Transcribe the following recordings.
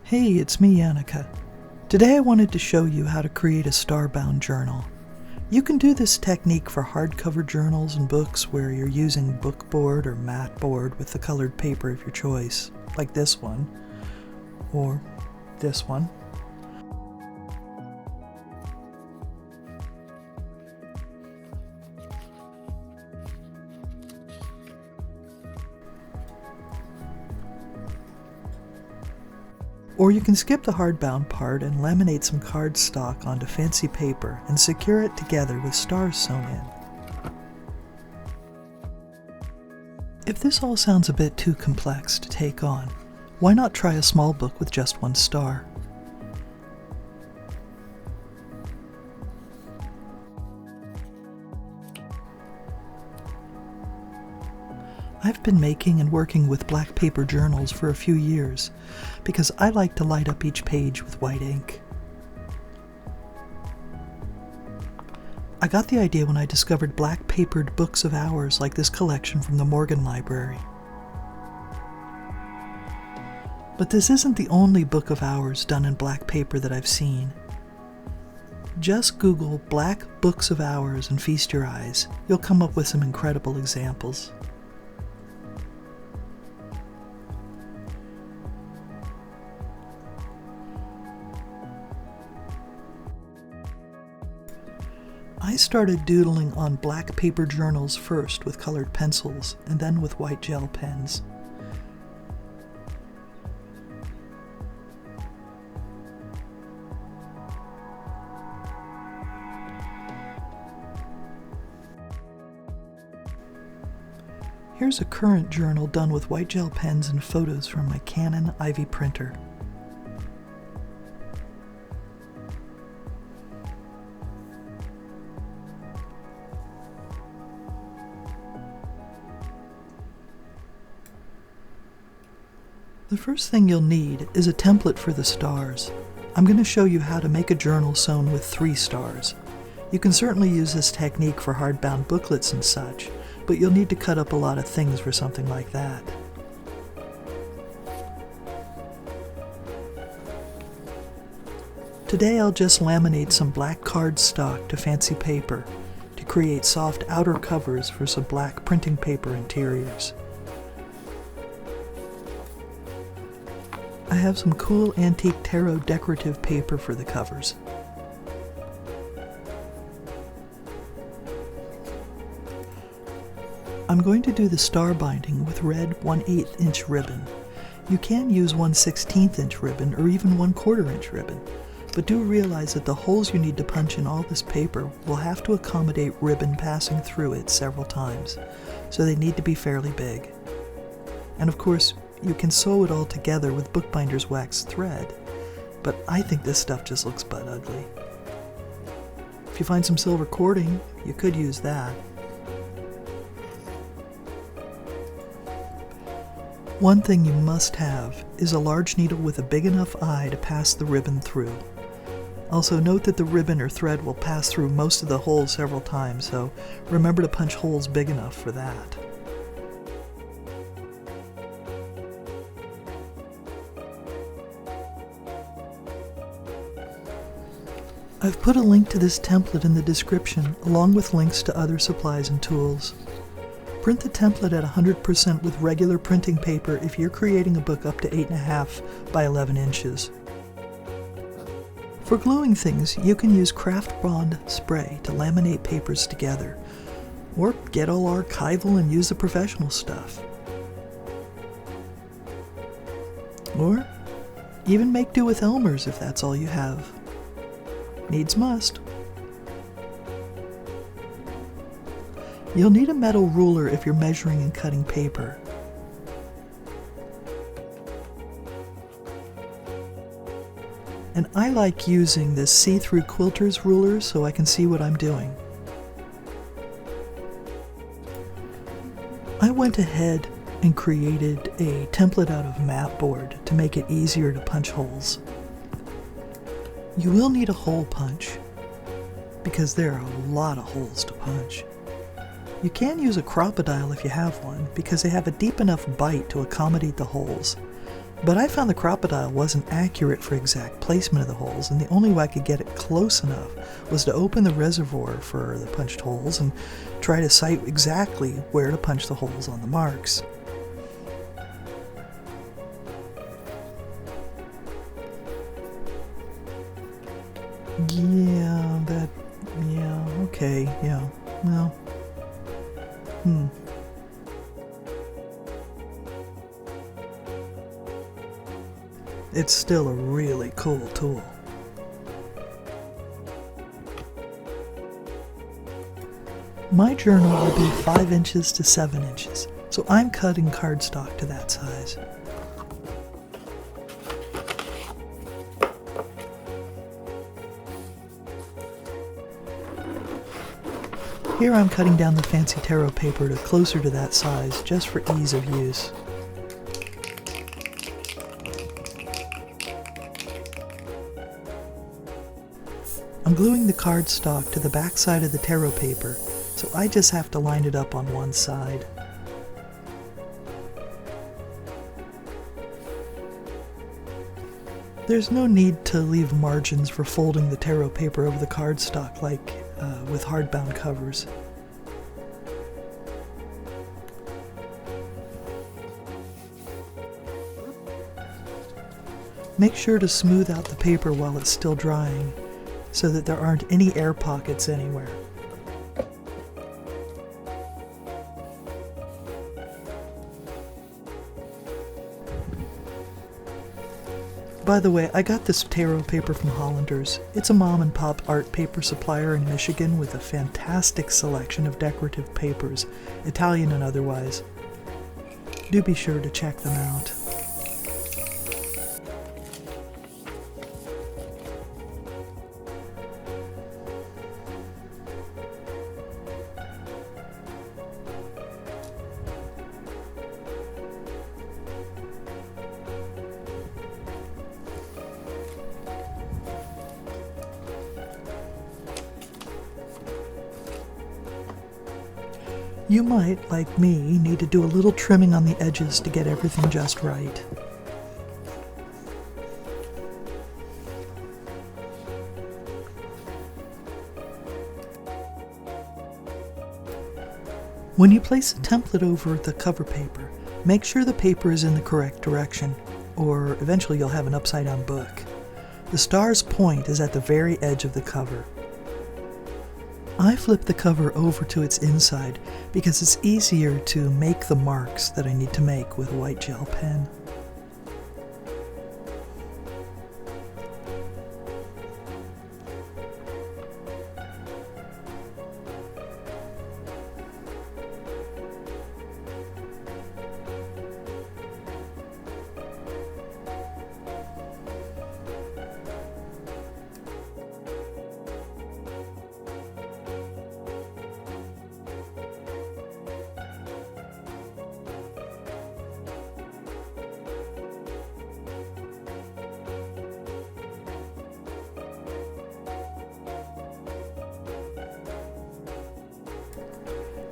Hey, it's me, Annika. Today I wanted to show you how to create a star-bound journal. You can do this technique for hardcover journals and books where you're using bookboard or mat board with the colored paper of your choice, like this one, or this one. Or you can skip the hardbound part and laminate some cardstock onto fancy paper and secure it together with stars sewn in. If this all sounds a bit too complex to take on, why not try a small book with just one star? I've been making and working with black paper journals for a few years because I like to light up each page with white ink. I got the idea when I discovered black papered books of hours like this collection from the Morgan Library. But this isn't the only book of hours done in black paper that I've seen. Just Google black books of hours and feast your eyes. You'll come up with some incredible examples. I started doodling on black paper journals first with colored pencils and then with white gel pens. Here's a current journal done with white gel pens and photos from my Canon Ivy printer. The first thing you'll need is a template for the stars. I'm going to show you how to make a journal sewn with 3 stars. You can certainly use this technique for hardbound booklets and such, but you'll need to cut up a lot of things for something like that. Today I'll just laminate some black cardstock to fancy paper to create soft outer covers for some black printing paper interiors. I have some cool antique tarot decorative paper for the covers. I'm going to do the star binding with red 1/8 inch ribbon. You can use 1/16 inch ribbon or even 1/4 inch ribbon, but do realize that the holes you need to punch in all this paper will have to accommodate ribbon passing through it several times, so they need to be fairly big. And of course, you can sew it all together with bookbinder's wax thread, but I think this stuff just looks butt ugly. If you find some silver cording, you could use that. One thing you must have is a large needle with a big enough eye to pass the ribbon through. Also note that the ribbon or thread will pass through most of the holes several times, so remember to punch holes big enough for that. I've put a link to this template in the description, along with links to other supplies and tools. Print the template at 100% with regular printing paper if you're creating a book up to 8.5 by 11 inches. For gluing things, you can use Craft Bond spray to laminate papers together, or get all archival and use the professional stuff. Or even make do with Elmer's if that's all you have. Needs must. You'll need a metal ruler if you're measuring and cutting paper. And I like using this see-through quilter's ruler so I can see what I'm doing. I went ahead and created a template out of mat board to make it easier to punch holes. You will need a hole punch because there are a lot of holes to punch. You can use a crocodile if you have one because they have a deep enough bite to accommodate the holes, But I found the crocodile wasn't accurate for exact placement of the holes, and the only way I could get it close enough was to open the reservoir for the punched holes and try to sight exactly where to punch the holes on the marks. Okay, well, It's still a really cool tool. My journal will be 5 inches to 7 inches, so I'm cutting cardstock to that size. Here I'm cutting down the fancy tarot paper to closer to that size, just for ease of use. I'm gluing the cardstock to the back side of the tarot paper, so I just have to line it up on one side. There's no need to leave margins for folding the tarot paper over the cardstock like with hardbound covers. Make sure to smooth out the paper while it's still drying, so that there aren't any air pockets anywhere. By the way, I got this tarot paper from Hollander's. It's a mom and pop art paper supplier in Michigan with a fantastic selection of decorative papers, Italian and otherwise. Do be sure to check them out. You might, like me, need to do a little trimming on the edges to get everything just right. When you place a template over the cover paper, make sure the paper is in the correct direction, or eventually you'll have an upside-down book. The star's point is at the very edge of the cover. I flip the cover over to its inside because it's easier to make the marks that I need to make with a white gel pen.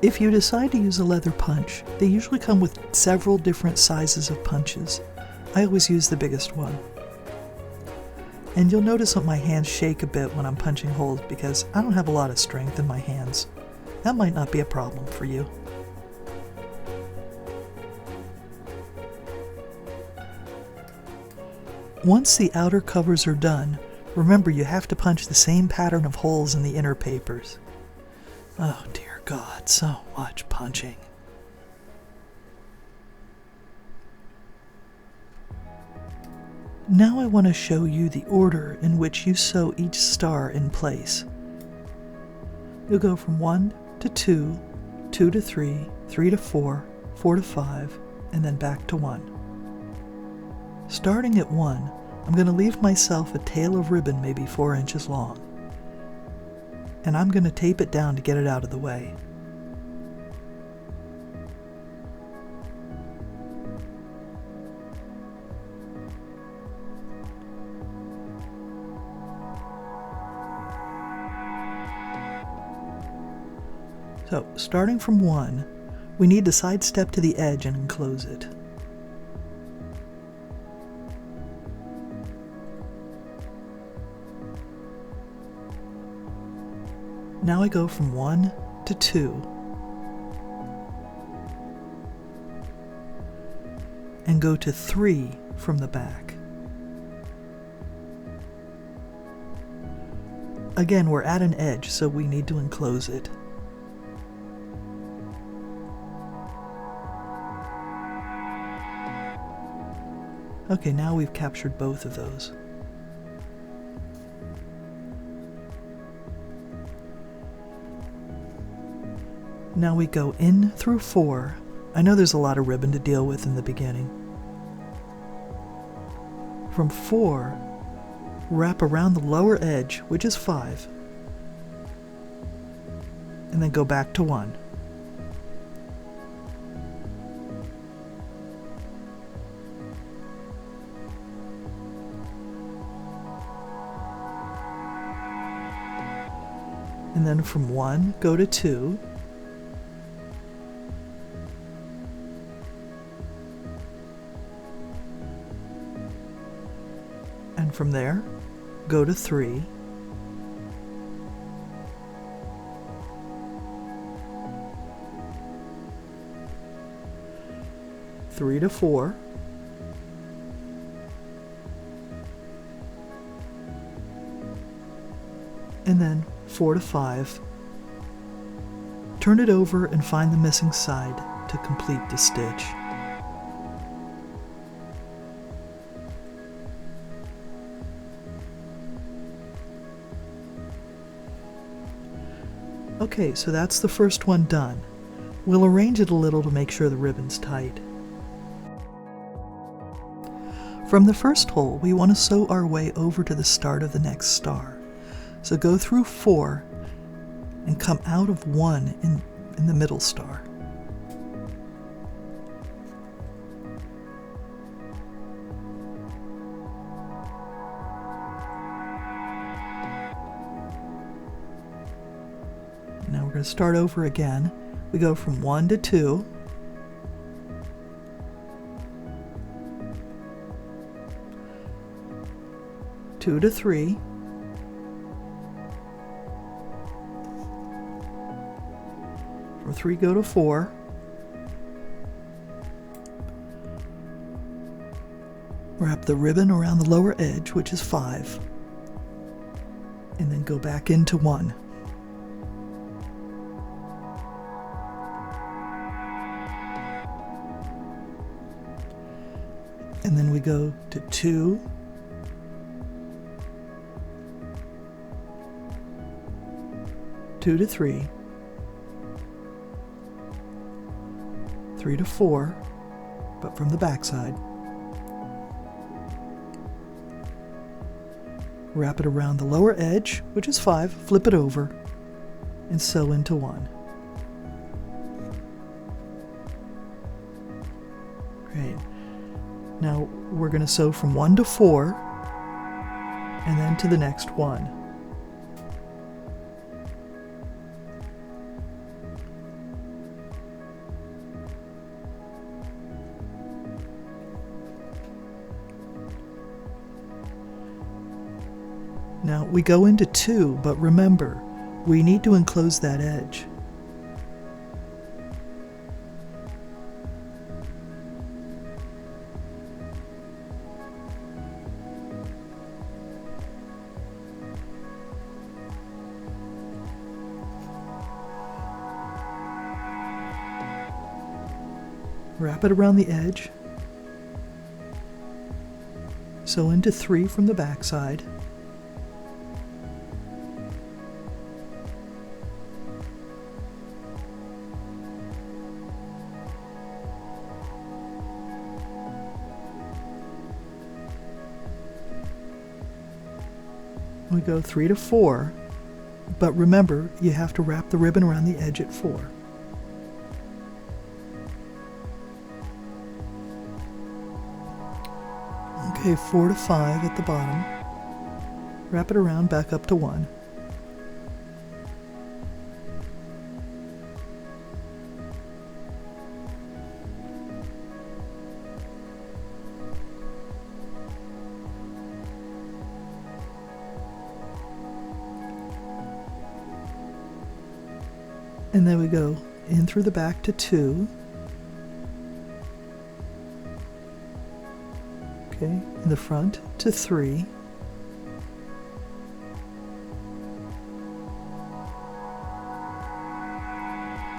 If you decide to use a leather punch, they usually come with several different sizes of punches. I always use the biggest one. And you'll notice that my hands shake a bit when I'm punching holes because I don't have a lot of strength in my hands. That might not be a problem for you. Once the outer covers are done, remember you have to punch the same pattern of holes in the inner papers. Oh dear God, so much punching. Now I want to show you the order in which you sew each star in place. You'll go from 1 to 2, 2 to 3, 3 to 4, 4 to 5, and then back to 1. Starting at 1, I'm going to leave myself a tail of ribbon maybe 4 inches long. And I'm going to tape it down to get it out of the way. So, starting from 1, we need to sidestep to the edge and enclose it. Now I go from 1 to 2 and go to 3 from the back. Again, we're at an edge, so we need to enclose it. Okay, now we've captured both of those. Now we go in through 4. I know there's a lot of ribbon to deal with in the beginning. From 4, wrap around the lower edge, which is 5, and then go back to 1. And then from 1, go to 2. And from there, go to 3. Three to 4. And then 4 to 5. Turn it over and find the missing side to complete the stitch. Okay, so that's the first one done. We'll arrange it a little to make sure the ribbon's tight. From the first hole, we want to sew our way over to the start of the next star. So go through 4 and come out of 1 in the middle star. Now we're going to start over again. We go from 1 to 2. Two to 3. From 3 go to 4. Wrap the ribbon around the lower edge, which is 5, and then go back into 1. And then we go to 2, 2 to 3, 3 to 4, but from the back side. Wrap it around the lower edge, which is 5, flip it over, and sew into 1. Great. Now we're going to sew from 1 to 4, and then to the next one. Now we go into 2, but remember, we need to enclose that edge. Wrap it around the edge. Sew into 3 from the back side. We go 3 to 4, but remember, you have to wrap the ribbon around the edge at 4. Okay, 4 to 5 at the bottom. Wrap it around back up to 1. And then we go in through the back to 2. Okay, in the front to 3.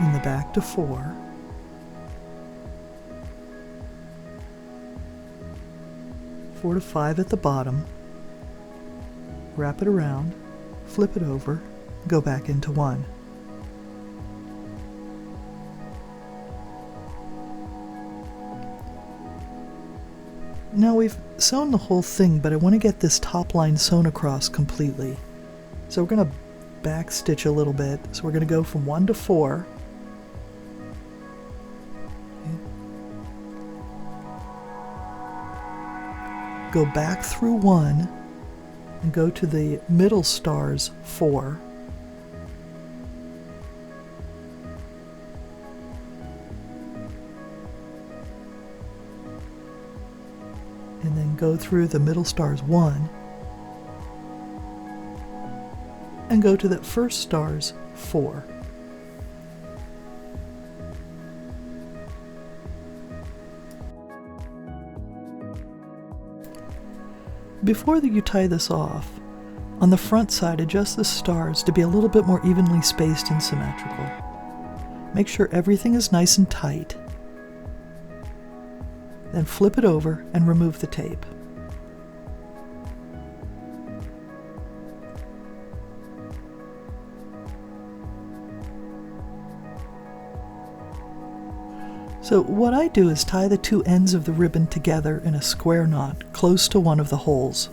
In the back to 4. Four to 5 at the bottom. Wrap it around, flip it over, go back into 1. Now we've sewn the whole thing, but I want to get this top line sewn across completely. So we're going to back stitch a little bit. So we're going to go from 1 to 4. Go back through 1 and go to the middle stars 4. And then go through the middle stars 1 and go to the first stars 4. Before you tie this off, on the front side, adjust the stars to be a little bit more evenly spaced and symmetrical. Make sure everything is nice and tight. Then flip it over and remove the tape. So what I do is tie the two ends of the ribbon together in a square knot close to one of the holes.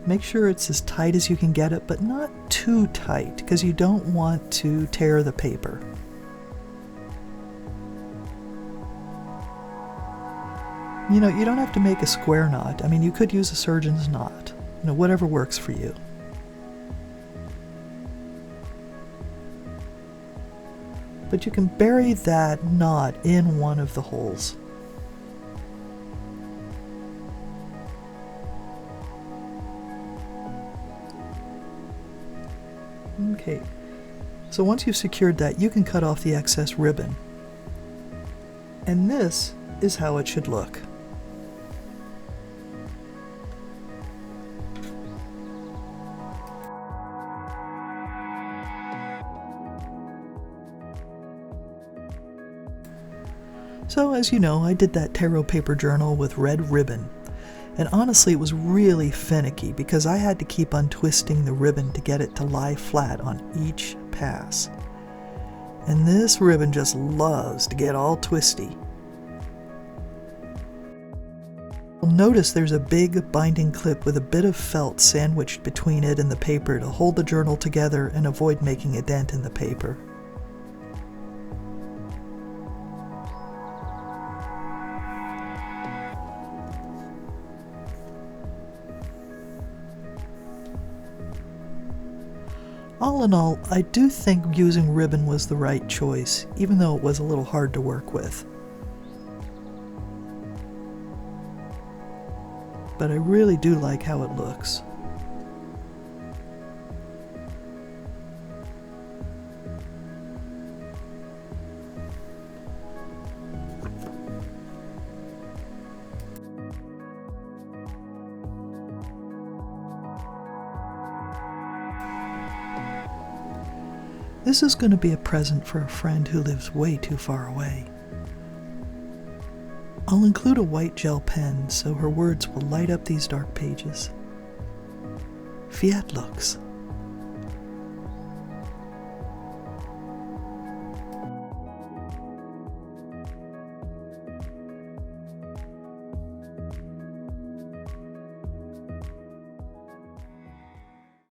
Make sure it's as tight as you can get it, but not too tight because you don't want to tear the paper. You know, you don't have to make a square knot. I mean, you could use a surgeon's knot. You know, whatever works for you. But you can bury that knot in one of the holes. Okay, so once you've secured that, you can cut off the excess ribbon. And this is how it should look. So as you know, I did that tarot paper journal with red ribbon. And honestly, it was really finicky because I had to keep untwisting the ribbon to get it to lie flat on each pass. And this ribbon just loves to get all twisty. You'll notice there's a big binding clip with a bit of felt sandwiched between it and the paper to hold the journal together and avoid making a dent in the paper. All in all, I do think using ribbon was the right choice, even though it was a little hard to work with. But I really do like how it looks. This is going to be a present for a friend who lives way too far away. I'll include a white gel pen so her words will light up these dark pages. Fiat lux.